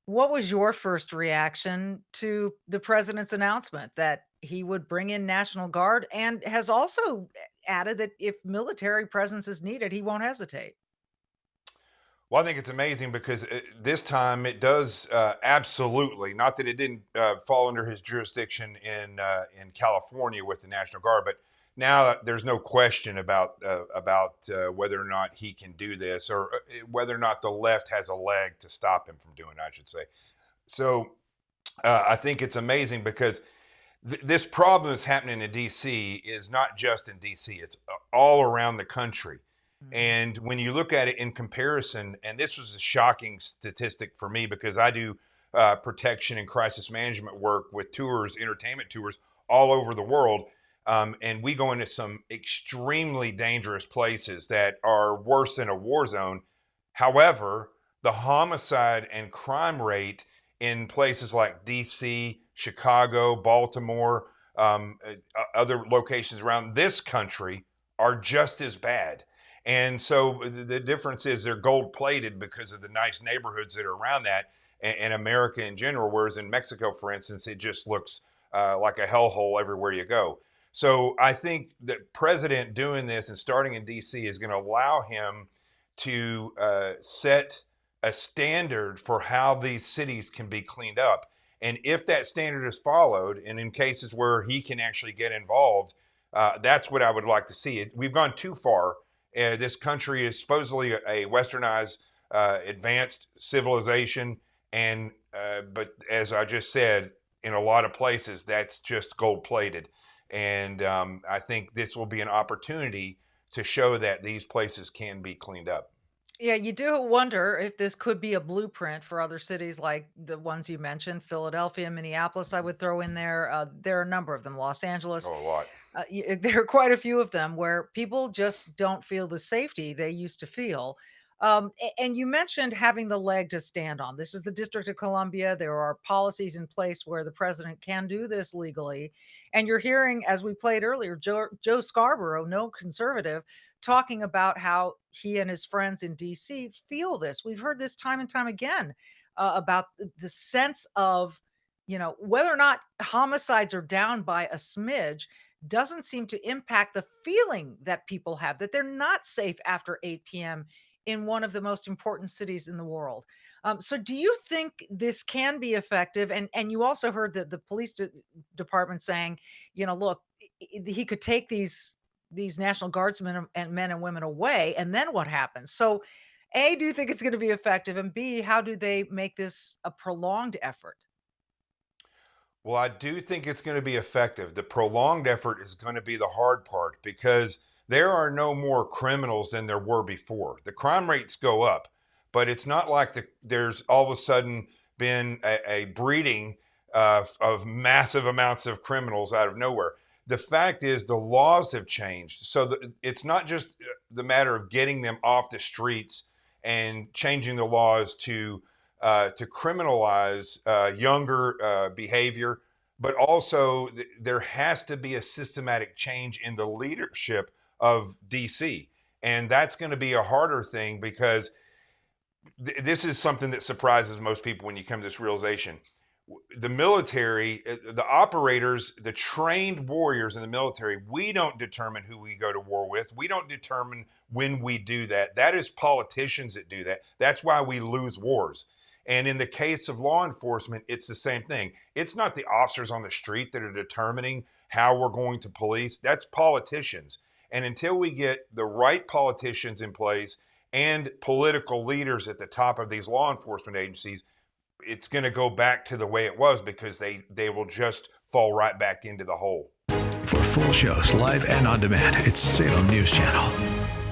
What was your first reaction to the president's announcement that he would bring in National Guard and has also added that if military presence is needed, he won't hesitate? Well, I think it's amazing because this time it does absolutely not that it didn't fall under his jurisdiction in California with the National Guard, but now there's no question about whether or not he can do this or whether or not the left has a leg to stop him from doing it, I should say. So I think it's amazing because this problem that's happening in DC is not just in DC, it's all around the country. Mhm. And when you look at it in comparison, and this was a shocking statistic for me because I do protection and crisis management work with tours, entertainment tours all over the world. And we go into some extremely dangerous places that are worse than a war zone. However, the homicide and crime rate in places like DC, Chicago, Baltimore, other locations around this country are just as bad. And so the difference is they're gold plated because of the nice neighborhoods that are around that and America in general. Whereas in Mexico, for instance, it just looks like a hellhole everywhere you go. So I think the president doing this and starting in DC is going to allow him to set a standard for how these cities can be cleaned up. And if that standard is followed, and in cases where he can actually get involved, that's what I would like to see. We've gone too far. This country is supposedly a westernized, advanced civilization, and but as I just said, in a lot of places, that's just gold plated. And I think this will be an opportunity to show that these places can be cleaned up. Yeah, you do wonder if this could be a blueprint for other cities like the ones you mentioned, Philadelphia, Minneapolis, I would throw in there. There are a number of them, Los Angeles. Oh, a lot. There are quite a few of them where people just don't feel the safety they used to feel. And you mentioned having the leg to stand on. This is the District of Columbia. There are policies in place where the president can do this legally. And you're hearing, as we played earlier, Joe Scarborough, no conservative, talking about how he and his friends in DC feel this. We've heard this time and time again about the sense of, whether or not homicides are down by a smidge doesn't seem to impact the feeling that people have that they're not safe after 8 p.m. in one of the most important cities in the world. So, do you think this can be effective? And you also heard that the department saying, look, he could take these National Guardsmen and men and women away, and then what happens? So, A, do you think it's going to be effective? And B, how do they make this a prolonged effort? Well, I do think it's going to be effective. The prolonged effort is going to be the hard part because there are no more criminals than there were before. The crime rates go up, but it's not like there's all of a sudden been a breeding of massive amounts of criminals out of nowhere. The fact is, the laws have changed. So it's not just the matter of getting them off the streets and changing the laws to criminalize younger behavior, but also there has to be a systematic change in the leadership of DC. And that's going to be a harder thing because this is something that surprises most people when you come to this realization. The military, the operators, the trained warriors in the military, we don't determine who we go to war with. We don't determine when we do that. That is politicians that do that. That's why we lose wars. And in the case of law enforcement, it's the same thing. It's not the officers on the street that are determining how we're going to police. That's politicians. And until we get the right politicians in place and political leaders at the top of these law enforcement agencies, it's going to go back to the way it was because they will just fall right back into the hole. For full shows, live and on demand, it's Salem News Channel.